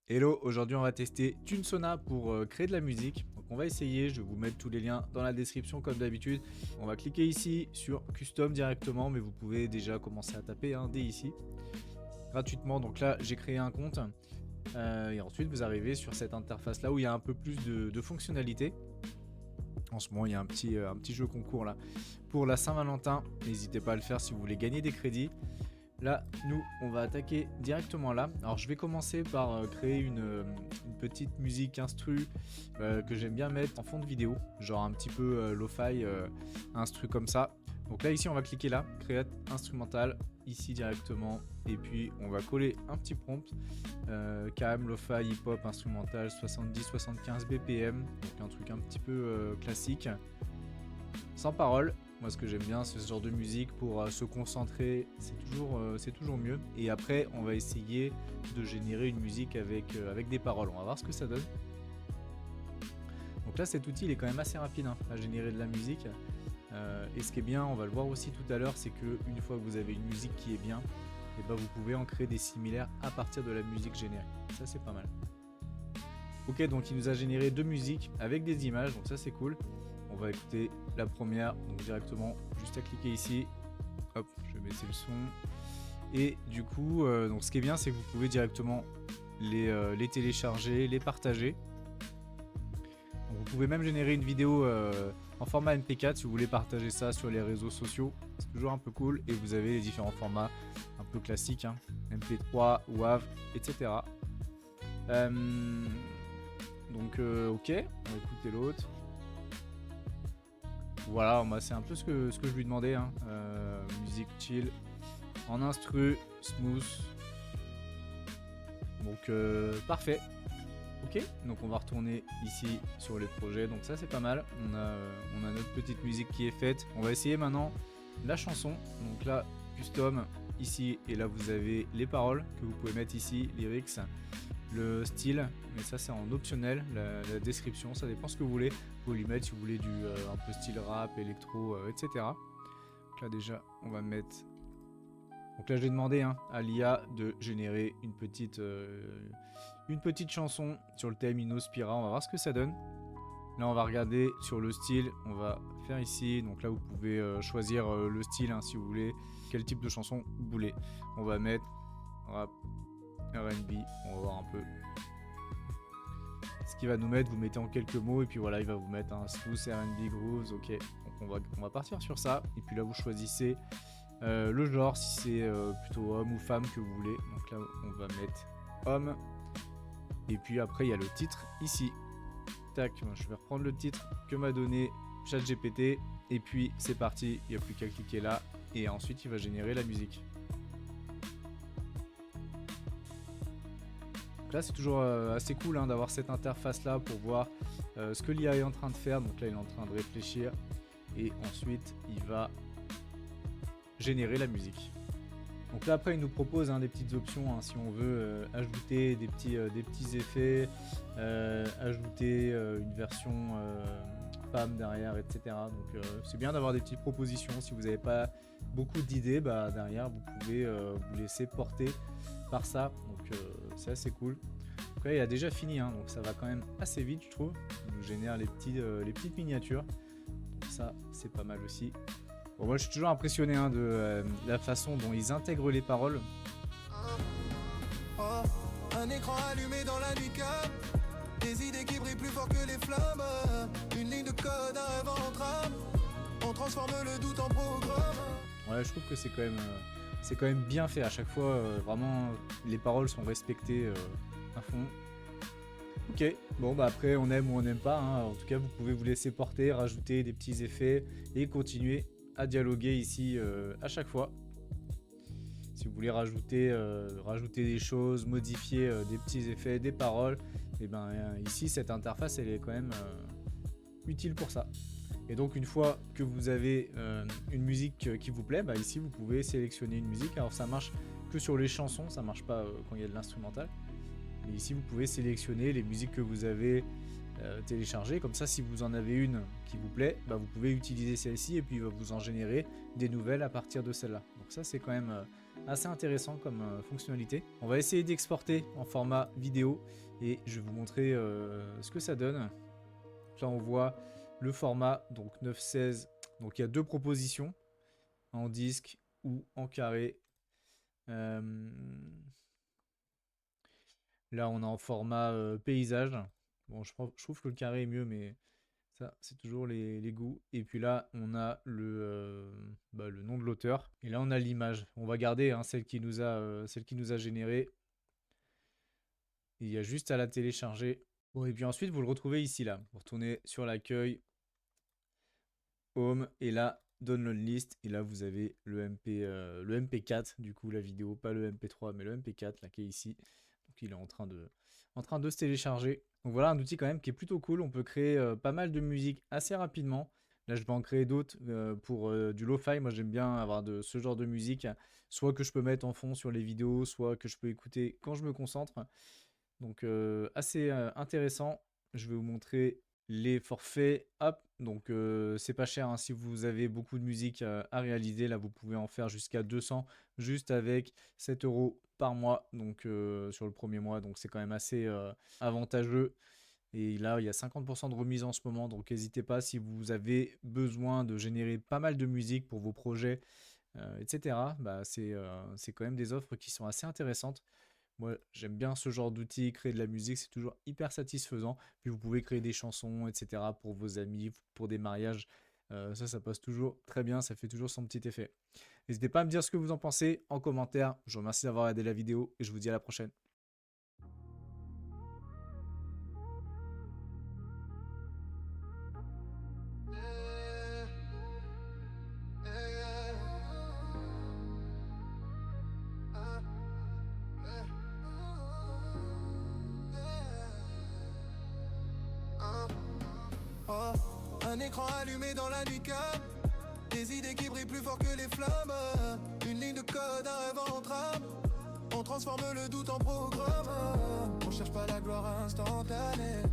Hello, aujourd'hui on va tester TuneSona pour créer de la musique. Donc on va essayer, je vais vous mettre tous les liens dans la description comme d'habitude. On va cliquer ici sur Custom directement, mais vous pouvez déjà commencer à taper dès ici. Gratuitement, donc là j'ai créé un compte. Et ensuite vous arrivez sur cette interface là où il y a un peu plus de fonctionnalités. En ce moment il y a un petit jeu concours là pour la Saint-Valentin. N'hésitez pas à le faire si vous voulez gagner des crédits. Là, nous, on va attaquer directement là. Alors, je vais commencer par créer une petite musique instru que j'aime bien mettre en fond de vidéo. Genre un petit peu lo-fi, instru comme ça. Donc là, ici, on va cliquer là, Create instrumental, ici directement. Et puis, on va coller un petit prompt. KM, lo-fi, hip-hop, instrumental, 70-75 BPM. Donc un truc un petit peu classique. Sans parole. Moi, ce que j'aime bien, c'est ce genre de musique pour se concentrer, c'est toujours mieux. Et après, on va essayer de générer une musique avec des paroles. On va voir ce que ça donne. Donc là, cet outil, il est quand même assez rapide à générer de la musique. Et ce qui est bien, on va le voir aussi tout à l'heure, c'est qu'une fois que vous avez une musique qui est bien, et ben vous pouvez en créer des similaires à partir de la musique générée. Ça, c'est pas mal. Ok, donc il nous a généré deux musiques avec des images, donc ça c'est cool. On va écouter la première, donc directement, juste à cliquer ici. Hop, je vais baisser le son. Et du coup, donc ce qui est bien, c'est que vous pouvez directement les télécharger, les partager. Donc, vous pouvez même générer une vidéo en format MP4 si vous voulez partager ça sur les réseaux sociaux. C'est toujours un peu cool. Et vous avez les différents formats un peu classiques, MP3, WAV, etc. Donc ok, on va écouter l'autre. Voilà, moi c'est un peu ce que je lui demandais. Musique chill, en instru, smooth. Donc parfait. Ok, donc on va retourner ici sur les projets. Donc ça c'est pas mal. On a notre petite musique qui est faite. On va essayer maintenant la chanson. Donc là, custom ici. Et là vous avez les paroles que vous pouvez mettre ici, lyrics. Le style, mais ça c'est en optionnel, la description, ça dépend ce que vous voulez. Vous pouvez lui mettre si vous voulez du un peu style rap, électro, etc. Donc là déjà, on va mettre... Donc là je vais demander à l'IA de générer une petite chanson sur le thème Innospira, on va voir ce que ça donne. Là on va regarder sur le style, on va faire ici, donc là vous pouvez choisir le style si vous voulez, quel type de chanson vous voulez. On va mettre rap, R&B, on va voir un peu ce qu'il va nous mettre. Vous mettez en quelques mots et puis voilà, il va vous mettre un smooth R&B grooves. Ok, donc on va partir sur ça. Et puis là vous choisissez le genre, si c'est plutôt homme ou femme que vous voulez. Donc là on va mettre homme. Et puis après il y a le titre ici. Tac, je vais reprendre le titre que m'a donné ChatGPT. Et puis c'est parti, il n'y a plus qu'à cliquer là. Et ensuite il va générer la musique. Là c'est toujours assez cool d'avoir cette interface là pour voir ce que l'IA est en train de faire. Donc là il est en train de réfléchir et ensuite il va générer la musique. Donc là après il nous propose des petites options si on veut ajouter des petits effets, ajouter une version femme derrière, etc. Donc c'est bien d'avoir des petites propositions. Si vous n'avez pas beaucoup d'idées, derrière vous pouvez vous laisser porter par ça. Donc c'est assez cool. Donc là il a déjà fini, donc ça va quand même assez vite je trouve. Il nous génère les petites miniatures. Donc ça c'est pas mal aussi. Bon, moi je suis toujours impressionné de la façon dont ils intègrent les paroles. Un écran allumé dans la nuit calme, des idées qui brillent plus fort que les flammes, une ligne de code, un rêve en trame, on transforme le doute en programme. Ouais, je trouve que c'est quand même bien fait à chaque fois. Vraiment, les paroles sont respectées à fond. Ok, bon après on aime ou on n'aime pas. En tout cas, vous pouvez vous laisser porter, rajouter des petits effets et continuer à dialoguer ici à chaque fois. Si vous voulez rajouter des choses, modifier des petits effets, des paroles, et ici cette interface elle est quand même utile pour ça. Et donc une fois que vous avez une musique qui vous plaît, ici vous pouvez sélectionner une musique. Alors ça marche que sur les chansons, ça marche pas quand il y a de l'instrumental. Mais ici vous pouvez sélectionner les musiques que vous avez téléchargées. Comme ça si vous en avez une qui vous plaît, vous pouvez utiliser celle-ci et puis il va vous en générer des nouvelles à partir de celle-là. Donc ça c'est quand même assez intéressant comme fonctionnalité. On va essayer d'exporter en format vidéo et je vais vous montrer ce que ça donne. Là on voit le format, donc 9/16, donc il y a deux propositions, en disque ou en carré. Là on est en format paysage. Bon, je trouve que le carré est mieux, mais ça c'est toujours les goûts. Et puis là on a le nom de l'auteur. Et là on a l'image. On va garder hein, celle qui nous a généré. Il y a juste à la télécharger. Bon, et puis ensuite vous le retrouvez ici là. Vous retournez sur l'accueil, Home, et là Download List, et là vous avez le MP4, du coup la vidéo, pas le MP3 mais le MP4 là qui est ici. Donc il est en train de se télécharger. Donc voilà un outil quand même qui est plutôt cool. On peut créer pas mal de musique assez rapidement. Là je vais en créer d'autres pour du lo-fi. Moi j'aime bien avoir ce genre de musique, soit que je peux mettre en fond sur les vidéos, soit que je peux écouter quand je me concentre. Donc assez intéressant. Je vais vous montrer les forfaits. Hop, donc c'est pas cher hein. Si vous avez beaucoup de musique à réaliser, là vous pouvez en faire jusqu'à 200 juste avec 7 € par mois, donc sur le premier mois, donc c'est quand même assez avantageux. Et là il y a 50% de remise en ce moment, donc n'hésitez pas si vous avez besoin de générer pas mal de musique pour vos projets, etc. Bah, c'est quand même des offres qui sont assez intéressantes. Moi, j'aime bien ce genre d'outils, créer de la musique, c'est toujours hyper satisfaisant. Puis vous pouvez créer des chansons, etc. pour vos amis, pour des mariages. Ça passe toujours très bien, ça fait toujours son petit effet. N'hésitez pas à me dire ce que vous en pensez en commentaire. Je vous remercie d'avoir regardé la vidéo et je vous dis à la prochaine. Oh, un écran allumé dans la nuit calme, des idées qui brillent plus fort que les flammes, une ligne de code, un rêve en trame, on transforme le doute en programme. On cherche pas la gloire instantanée,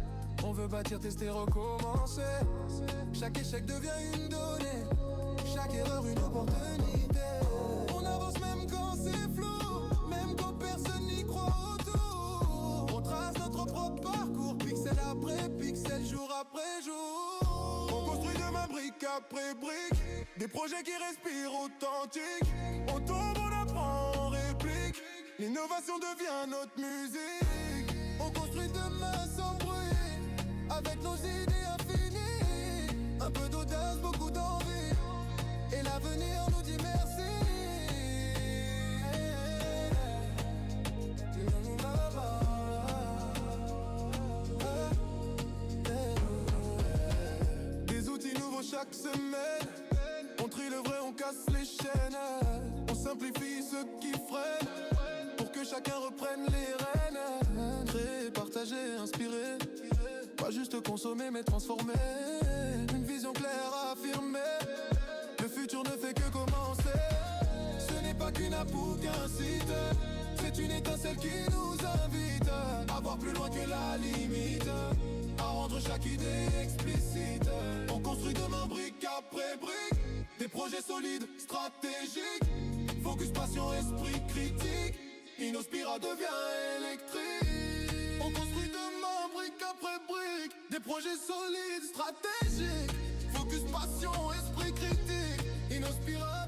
on veut bâtir, tester, recommencer. Chaque échec devient une donnée, chaque erreur une opportunité. On avance même quand c'est flou, même quand personne n'y croit autour. On trace notre propre parcours, pixel après pixel, jour après jour. On construit demain brique après brique, des projets qui respirent authentiques. On tombe, on apprend, on réplique, l'innovation devient notre musique. On construit demain sans bruit, avec nos idées infinies. Un peu d'audace, beaucoup d'envie, et l'avenir nous dit merci. Des outils nouveaux chaque semaine, on trie le vrai, on casse les chaînes. On simplifie ce qui freine, pour que chacun reprenne les rênes. Créer, partager, inspirer, pas juste consommer mais transformer. Une vision claire à affirmer, le futur ne fait que commencer. Ce n'est pas qu'une app ou qu'un site, c'est une étincelle qui nous invite à voir plus loin que la limite, à rendre chaque idée explicite. On construit demain brique après brique, des projets solides, stratégiques. Focus, passion, esprit critique, Innospira devient électrique. On construit demain brique après brique, des projets solides, stratégiques. Focus, passion, esprit critique, Innospira